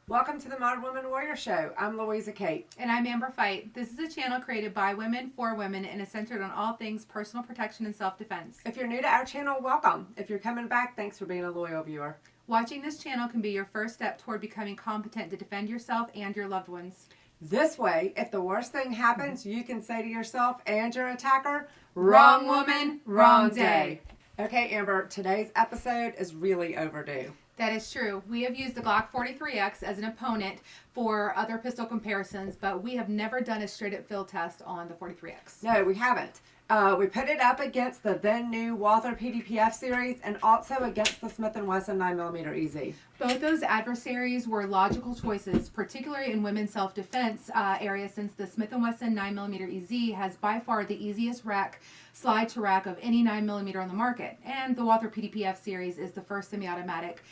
Welcome to the Modern Woman Warrior Show. I'm Louisa Kate. And I'm Amber Fight. This is a channel created by women for women and is centered on all things personal protection and self-defense. If you're new to our channel, welcome. If you're coming back, thanks for being a loyal viewer. Watching this channel can be your first step toward becoming competent to defend yourself and your loved ones. This way, if the worst thing happens, you can say to yourself and your attacker, Wrong woman, wrong day. Okay, Amber, today's episode is really overdue. That is true. We have used the Glock43x as an opponent for other pistol comparisons, but we have never done a straight-up field test on the 43x. No, we haven't. We put it up against the then new Walther PDPF series and also against the Smith & Wesson 9mm EZ. Both those adversaries were logical choices, particularly in women's self-defense area, since the Smith & Wesson 9mm EZ has by far the easiest slide to rack of any 9mm on the market. And the Walther PDPF series is the first semi-automatic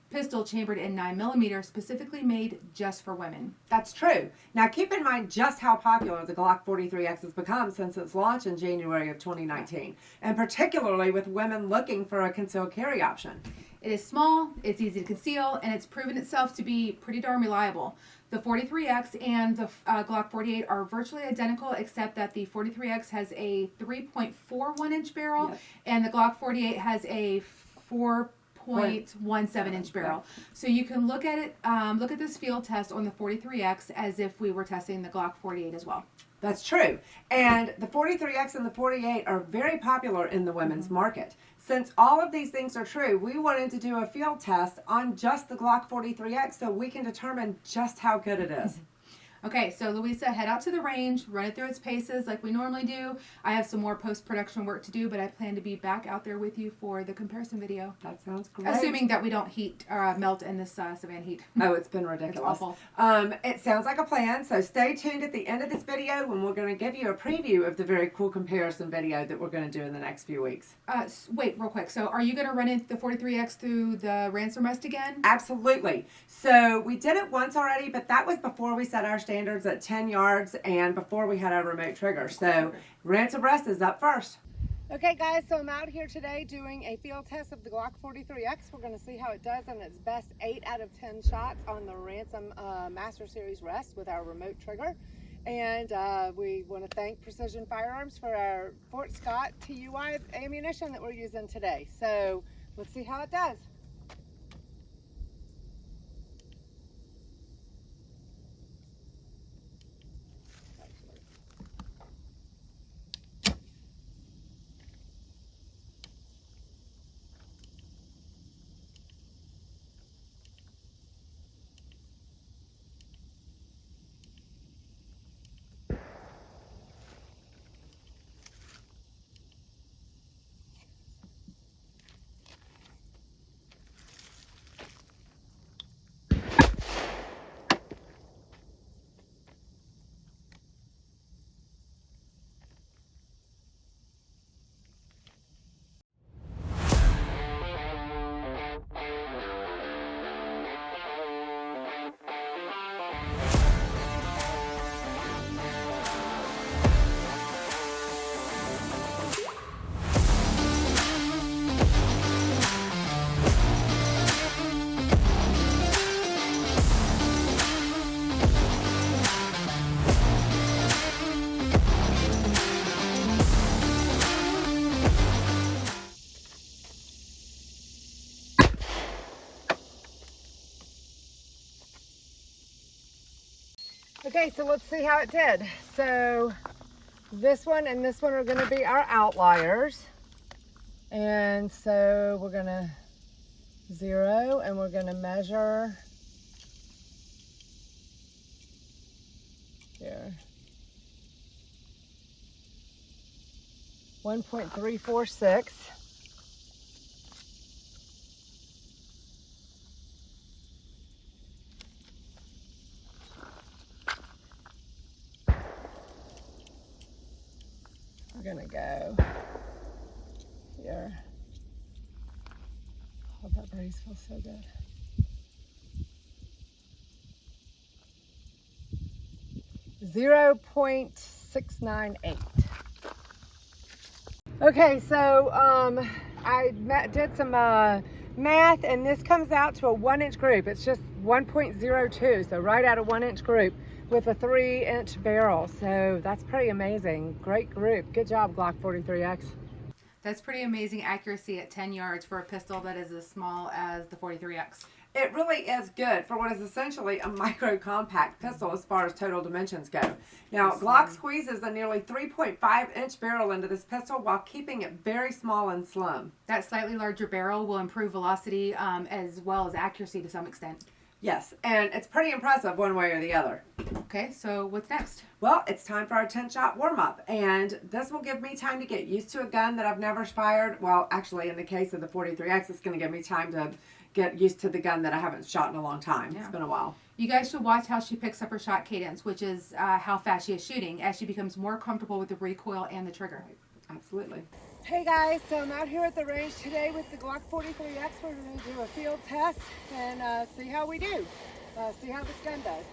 pistol chambered in 9mm, specifically made just for women. That's true. Now keep in mind just how popular the Glock43x has become since its launch in January of 2019, and particularly with women looking for a concealed carry option. It is small, it's easy to conceal, and it's proven itself to be pretty darn reliable. The 43x and the Glock 48 are virtually identical, except that the 43x has a 3.41 inch barrel, Yep. and the Glock 48 has a 4.17 inch barrel. So you can look at it, look at this field test on the 43x as if we were testing the Glock 48 as well. That's true. And the 43x and the 48 are very popular in the women's market. Since all of these things are true, we wanted to do a field test on just the Glock 43x so we can determine just how good it is. Okay, so Louisa, head out to the range, run it through its paces like we normally do. I have some more post-production work to do, but I plan to be back out there with you for the comparison video. That sounds great. Assuming that we don't melt in this Savannah heat. Oh, it's been ridiculous. It's awful. It sounds like a plan, so stay tuned at the end of this video when we're going to give you a preview of the very cool comparison video that we're going to do in the next few weeks. Wait, real quick. So are you going to run the 43x through the ransom rest again? Absolutely. So we did it once already, but that was before we set our standards at 10 yards and before we had our remote trigger. So ransom rest is up first. Okay guys, so I'm out here today doing a field test of the Glock 43x. We're going to see how it does on its best 8 out of 10 shots on the Ransom Master Series rest with our remote trigger. And we want to thank Precision Firearms for our Fort Scott TUI ammunition that we're using today. So let's see how it does. Okay, so let's see how it did. So this one and this one are going to be our outliers. And so we're going to zero and we're going to measure here. 1.346. We're gonna go here. Oh, that breeze feels so good. 0.698. Okay, so I did some math, and this comes out to a 1-inch group. It's just 1.02, so right out of 1-inch group with a 3-inch barrel. So that's pretty amazing. Great group. Good job, Glock43x. That's pretty amazing accuracy at 10 yards for a pistol that is as small as the 43x. It really is good for what is essentially a micro compact pistol as far as total dimensions go. Now, Glock squeezes a nearly 3.5-inch barrel into this pistol while keeping it very small and slim. That slightly larger barrel will improve velocity as well as accuracy to some extent. Yes, and it's pretty impressive one way or the other. Okay, so what's next? Well, it's time for our 10-shot warm-up, and this will give me time to get used to a gun that I've never fired. Well, actually, in the case of the 43x, it's going to give me time to get used to the gun that I haven't shot in a long time. Yeah. It's been a while. You guys should watch how she picks up her shot cadence, which is how fast she is shooting, as she becomes more comfortable with the recoil and the trigger. Right. Absolutely. Hey guys, so I'm out here at the range today with the Glock43x. We're going to do a field test and see how we do, see how this gun does.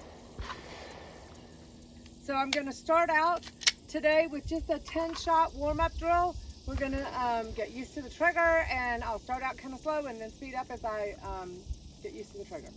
So I'm going to start out today with just a 10-shot warm-up drill. We're going to get used to the trigger, and I'll start out kind of slow and then speed up as I get used to the trigger.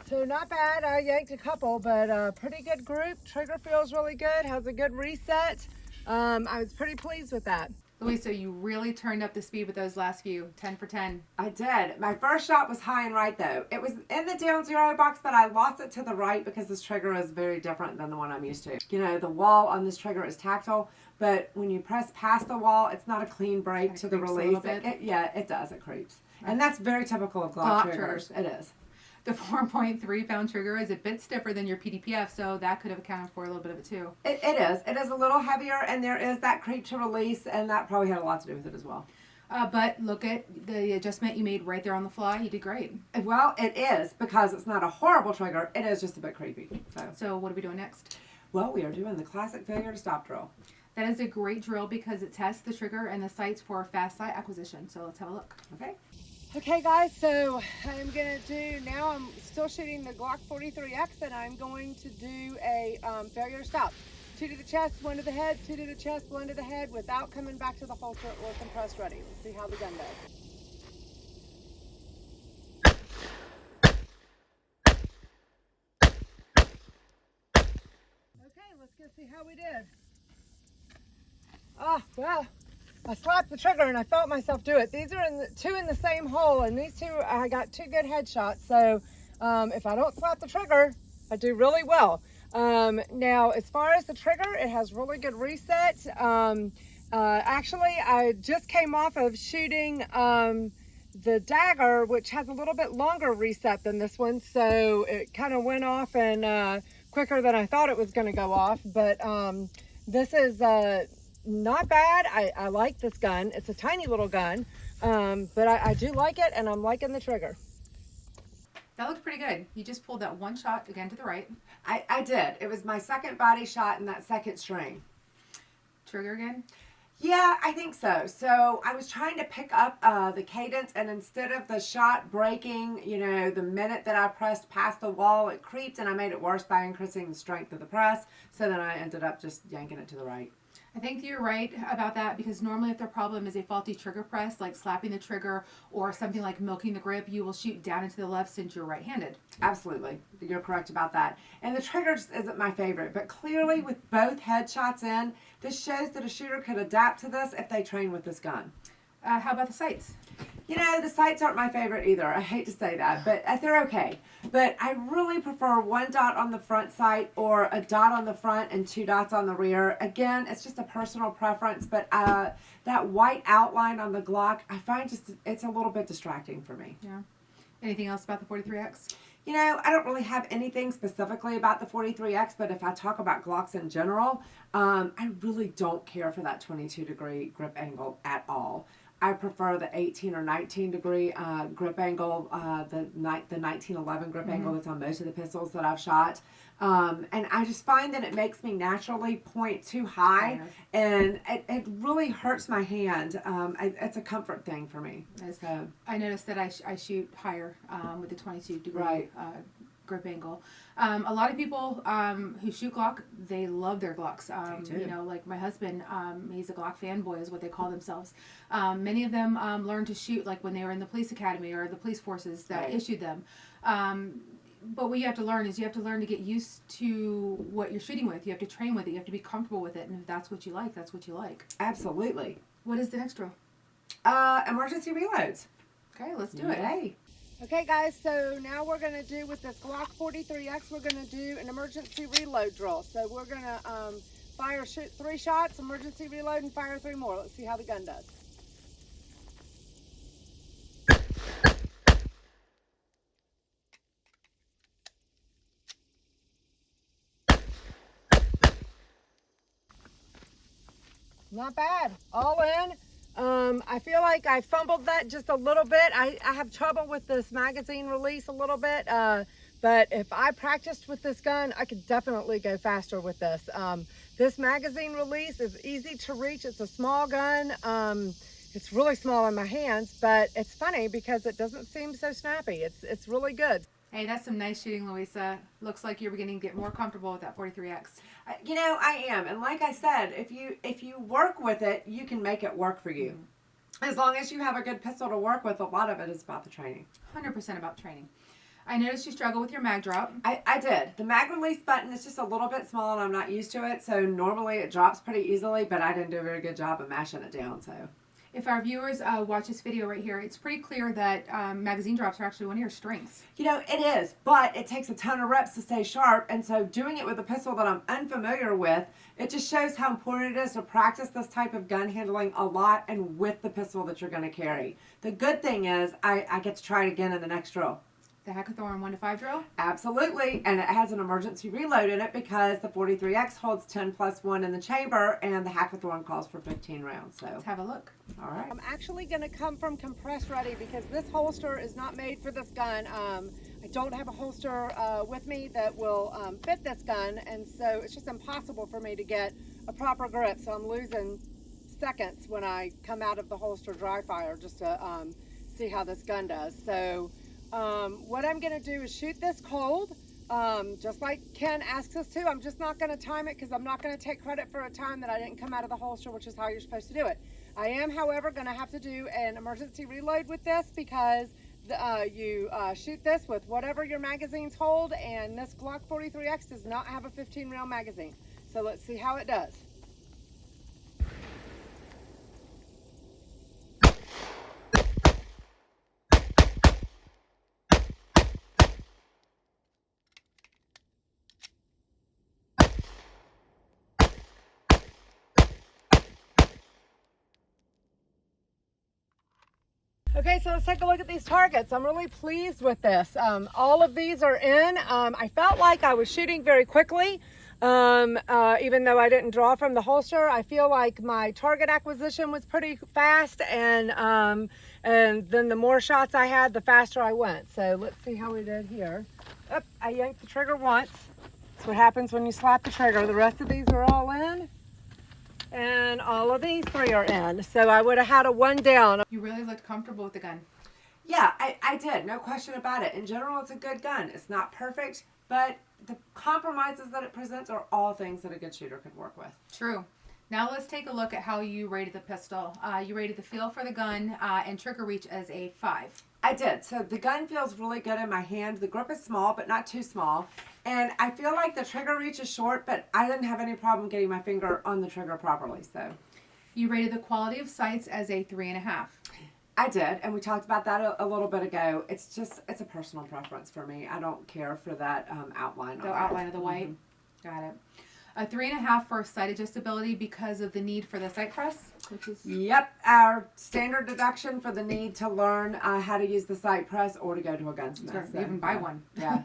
So not bad, I yanked a couple, but pretty good group. Trigger feels really good, has a good reset. I was pretty pleased with that. Louise, so you really turned up the speed with those last few, 10 for 10. I did. My first shot was high and right though. It was in the down zero box, but I lost it to the right because this trigger is very different than the one I'm used to. You know, the wall on this trigger is tactile, but when you press past the wall, it's not a clean break to the release. Yeah, it does. It creeps. And that's very typical of Glock triggers. It is. The 4.3 pound trigger is a bit stiffer than your PDPF, so that could have accounted for a little bit of it too. It is. It is a little heavier, and there is that creep to release, and that probably had a lot to do with it as well. But look at the adjustment you made right there on the fly. You did great. Well, it is, because it's not a horrible trigger. It is just a bit creepy. So what are we doing next? Well, we are doing the classic failure to stop drill. That is a great drill because it tests the trigger and the sights for fast sight acquisition. So let's have a look. Okay. Okay guys, so I'm going to do, now I'm still shooting the Glock43x, and I'm going to do a failure to stop. 2 to the chest, 1 to the head, 2 to the chest, 1 to the head, without coming back to the holster or compressed ready. Let's see how the gun does. Okay, let's go see how we did. Well, I slapped the trigger and I felt myself do it. These are two in the same hole, and these two, I got 2 good headshots. So if I don't slap the trigger, I do really well. Now, as far as the trigger, it has really good reset. Actually, I just came off of shooting the dagger, which has a little bit longer reset than this one. So it kind of went off and quicker than I thought it was going to go off. But this is not bad. I like this gun. It's a tiny little gun, but I do like it, and I'm liking the trigger. That looked pretty good. You just pulled that one shot again to the right. I did. It was my second body shot in that second string. Trigger again? Yeah, I think so. So I was trying to pick up the cadence, and instead of the shot breaking, you know, the minute that I pressed past the wall, it creeped, and I made it worse by increasing the strength of the press. So then I ended up just yanking it to the right. I think you're right about that, because normally if the problem is a faulty trigger press, like slapping the trigger or something like milking the grip, you will shoot down into the left since you're right-handed. Absolutely. You're correct about that. And the trigger just isn't my favorite, but clearly with both headshots in, this shows that a shooter could adapt to this if they train with this gun. How about the sights? You know, the sights aren't my favorite either. I hate to say that, but they're okay. But I really prefer 1 dot on the front sight or a dot on the front and 2 dots on the rear. Again, it's just a personal preference, but that white outline on the Glock, I find it's a little bit distracting for me. Yeah. Anything else about the 43x? You know, I don't really have anything specifically about the 43x, but if I talk about Glocks in general, I really don't care for that 22-degree grip angle at all. I prefer the 18 or 19 degree grip angle, the 1911 grip angle that's on most of the pistols that I've shot. And I just find that it makes me naturally point too high, and it really hurts my hand. It's a comfort thing for me. So I noticed that I shoot higher with the 22 degree grip angle. A lot of people who shoot Glock, they love their Glocks. They do. You know, like my husband, he's a Glock fanboy, is what they call themselves. Many of them learned to shoot like when they were in the police academy or the police forces that Right. issued them. But what you have to learn is you have to learn to get used to what you're shooting with. You have to train with it. You have to be comfortable with it. And if that's what you like, that's what you like. Absolutely. What is the next drill? Emergency reloads. Okay, let's do it. Yay. Okay guys, so now we're going to do with this Glock43x, we're going to do an emergency reload drill. So we're going to shoot 3 shots, emergency reload, and fire 3 more. Let's see how the gun does. Not bad. All in. I feel like I fumbled that just a little bit. I have trouble with this magazine release a little bit, but if I practiced with this gun, I could definitely go faster with this. This magazine release is easy to reach. It's a small gun. It's really small in my hands, but it's funny because it doesn't seem so snappy. It's really good. Hey, that's some nice shooting, Louisa. Looks like you're beginning to get more comfortable with that 43X. You know, I am. And like I said, if you work with it, you can make it work for you. Mm-hmm. As long as you have a good pistol to work with, a lot of it is about the training. 100% about training. I noticed you struggle with your mag drop. I did. The mag release button is just a little bit small and I'm not used to it. So normally it drops pretty easily, but I didn't do a very good job of mashing it down. So If our viewers watch this video right here, it's pretty clear that magazine drops are actually one of your strengths. you know, it is, but it takes a ton of reps to stay sharp. And so doing it with a pistol that I'm unfamiliar with, it just shows how important it is to practice this type of gun handling a lot and with the pistol that you're going to carry. The good thing is I get to try it again in the next drill. The Hackathorn 1 to 5 drill? Absolutely, and it has an emergency reload in it because the 43X holds 10 plus 1 in the chamber and the Hackathorn calls for 15 rounds. So, Let's have a look. all right. I'm actually going to come from compress ready because this holster is not made for this gun. I don't have a holster with me that will fit this gun, and so it's just impossible for me to get a proper grip. So I'm losing seconds when I come out of the holster dry fire just to see how this gun does. So what I'm going to do is shoot this cold, just like Ken asks us to. I'm just not going to time it because I'm not going to take credit for a time that I didn't come out of the holster, which is how you're supposed to do it. I am, however, going to have to do an emergency reload with this because you shoot this with whatever your magazines hold, and this Glock 43X does not have a 15 round magazine. So let's see how it does. Okay, so let's take a look at these targets. I'm really pleased with this. All of these are in. I felt like I was shooting very quickly, even though I didn't draw from the holster. I feel like my target acquisition was pretty fast, and then the more shots I had, the faster I went. So let's see how we did here. Oop, I yanked the trigger once. That's what happens when you slap the trigger. The rest of these are all in. And all of these 3 are in. So I would have had a 1 down. You really looked comfortable with the gun. Yeah, I did. No question about it. In general, it's a good gun. It's not perfect, but the compromises that it presents are all things that a good shooter could work with. True. Now let's take a look at how you rated the pistol. You rated the feel for the gun and trigger reach as a 5. I did. So the gun feels really good in my hand. The grip is small, but not too small. And I feel like the trigger reach is short, but I didn't have any problem getting my finger on the trigger properly. So You rated the quality of sights as a 3.5. I did, and we talked about that a little bit ago. It's a personal preference for me. I don't care for that outline. The outline of the white. Got it. A 3.5 for sight adjustability because of the need for the sight press, which is... Yep, our standard deduction for the need to learn how to use the sight press or to go to a gunsmith. So even buy one. Yeah.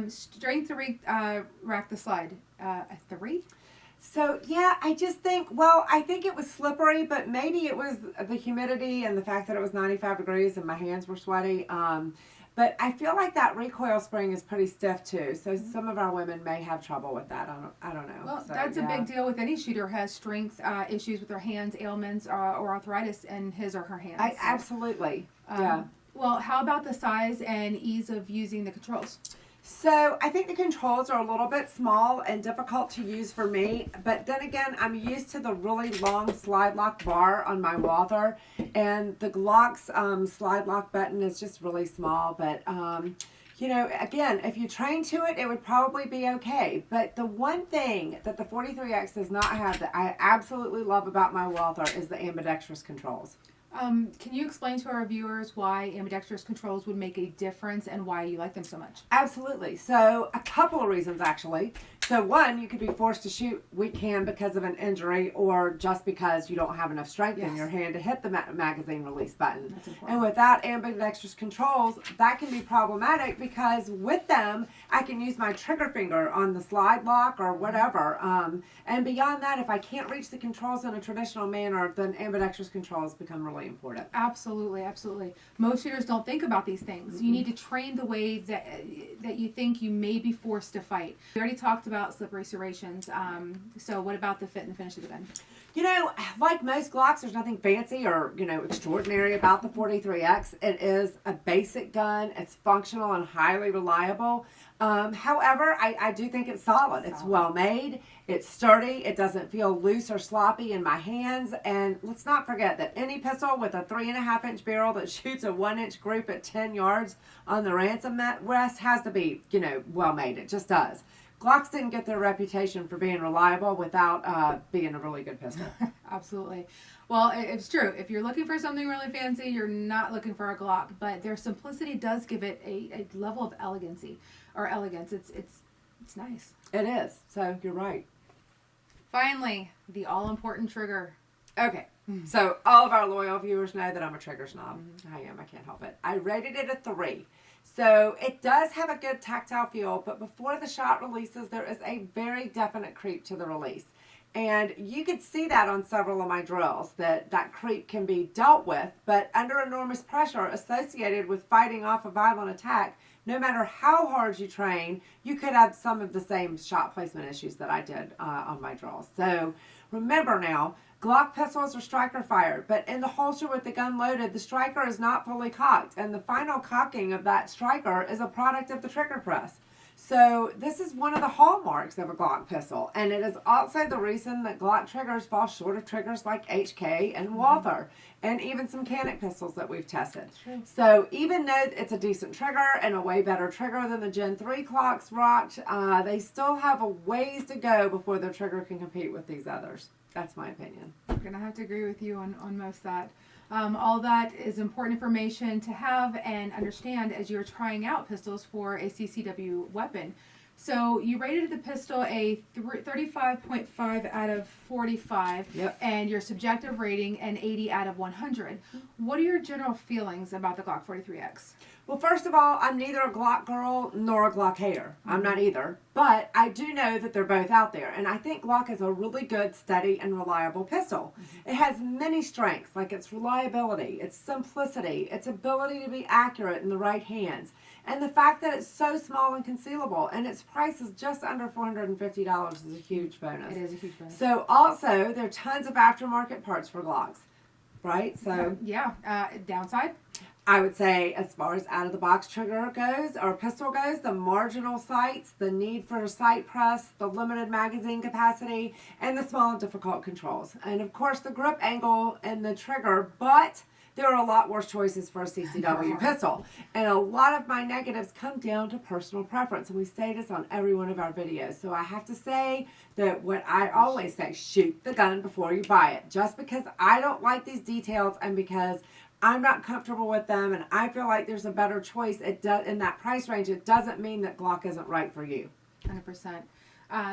Strength to rack the slide, a 3? So, yeah, I just think, well, I think it was slippery, but maybe it was the humidity and the fact that it was 95 degrees and my hands were sweaty. But I feel like that recoil spring is pretty stiff, too. So some of our women may have trouble with that. I don't know. Well, so, that's yeah. a big deal with any shooter who has strength issues with their hands, ailments, or arthritis in his or her hands. Absolutely, yeah. Well, how about the size and ease of using the controls? So I think the controls are a little bit small and difficult to use for me, but then again, I'm used to the really long slide lock bar on my Walther, and the Glock's slide lock button is just really small, but you know, again, if you train to it, it would probably be okay. But the one thing that the 43X does not have that I absolutely love about my Walther is the ambidextrous controls. Can you explain to our viewers why ambidextrous controls would make a difference and why you like them so much? Absolutely. So a couple of reasons, actually. So one, you could be forced to shoot weak hand because of an injury or just because you don't have enough strength in your hand to hit the magazine release button. And without ambidextrous controls, that can be problematic because with them, I can use my trigger finger on the slide lock or whatever. And beyond that, if I can't reach the controls in a traditional manner, then ambidextrous controls become really important. Absolutely, absolutely. Most shooters don't think about these things. You need to train the way that you think you may be forced to fight. We already talked about slippery serrations. So what about the fit and finish of the gun? You know, like most Glocks, there's nothing fancy or, you know, extraordinary about the 43X. It is a basic gun. It's functional and highly reliable. However, I do think it's solid. It's well made. It's sturdy. It doesn't feel loose or sloppy in my hands. And let's not forget that any pistol with a 3.5-inch barrel that shoots a 1-inch group at 10 yards on the ransom rest has to be, you know, well made. It just does. Glocks didn't get their reputation for being reliable without being a really good pistol. Absolutely. Well, it's true. If you're looking for something really fancy, you're not looking for a Glock, but their simplicity does give it a level of elegancy or elegance. It's nice. It is. So you're right. Finally, the all-important trigger. Okay. So all of our loyal viewers know that I'm a trigger snob. I am. I can't help it. I rated it a 3. So it does have a good tactile feel, but before the shot releases, there is a very definite creep to the release. And you could see that on several of my drills, that creep can be dealt with, but under enormous pressure associated with fighting off a violent attack, no matter how hard you train, you could have some of the same shot placement issues that I did on my drills. So remember now, Glock pistols are striker fired, but in the holster with the gun loaded, the striker is not fully cocked, and the final cocking of that striker is a product of the trigger press. So this is one of the hallmarks of a Glock pistol, and it is also the reason that Glock triggers fall short of triggers like HK and Walther, and even some Canic pistols that we've tested. So even though it's a decent trigger and a way better trigger than the Gen 3 Glocks rocked, they still have a ways to go before their trigger can compete with these others. That's my opinion. I'm going to have to agree with you on most of that. All that is important information to have and understand as you're trying out pistols for a CCW weapon. So you rated the pistol a 35.5 out of 45, and your subjective rating an 80 out of 100. What are your general feelings about the Glock 43X? Well, first of all, I'm neither a Glock girl nor a Glock hater. I'm not either. But I do know that they're both out there. And I think Glock is a really good, steady, and reliable pistol. It has many strengths, like its reliability, its simplicity, its ability to be accurate in the right hands, and the fact that it's so small and concealable, and its price is just under $450 is a huge bonus. It is a huge bonus. So also, there are tons of aftermarket parts for Glocks, right? So yeah, downside? I would say as far as out-of-the-box trigger goes, or pistol goes, the marginal sights, the need for a sight press, the limited magazine capacity, and the small and difficult controls. And of course the grip angle and the trigger, but there are a lot worse choices for a CCW pistol. And a lot of my negatives come down to personal preference. And we say this on every one of our videos. So I have to say that what I always say, shoot the gun before you buy it. Just because I don't like these details and because I'm not comfortable with them and I feel like there's a better choice in that price range, it doesn't mean that Glock isn't right for you. 100%.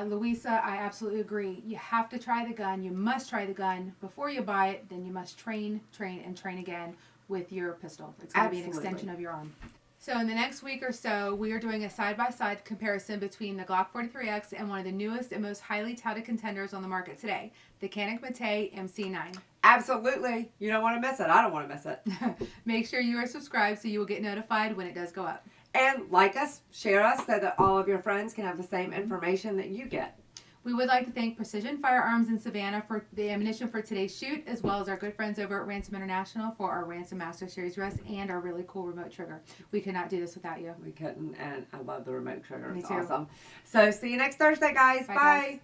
Louisa, I absolutely agree. You have to try the gun. You must try the gun before you buy it. Then you must train, and train again with your pistol. It's going to be an extension of your arm. So in the next week or so, we are doing a side-by-side comparison between the Glock 43X and one of the newest and most highly touted contenders on the market today, the Canic MC9. Absolutely. You don't want to miss it. I don't want to miss it. Make sure you are subscribed so you will get notified when it does go up. And like us, share us so that all of your friends can have the same information that you get. We would like to thank Precision Firearms in Savannah for the ammunition for today's shoot, as well as our good friends over at Ransom International for our Ransom Master Series rest and our really cool remote trigger. We could not do this without you. We couldn't, and I love the remote trigger. Me It's too. awesome. So see you next Thursday, guys. Bye, Bye. guys.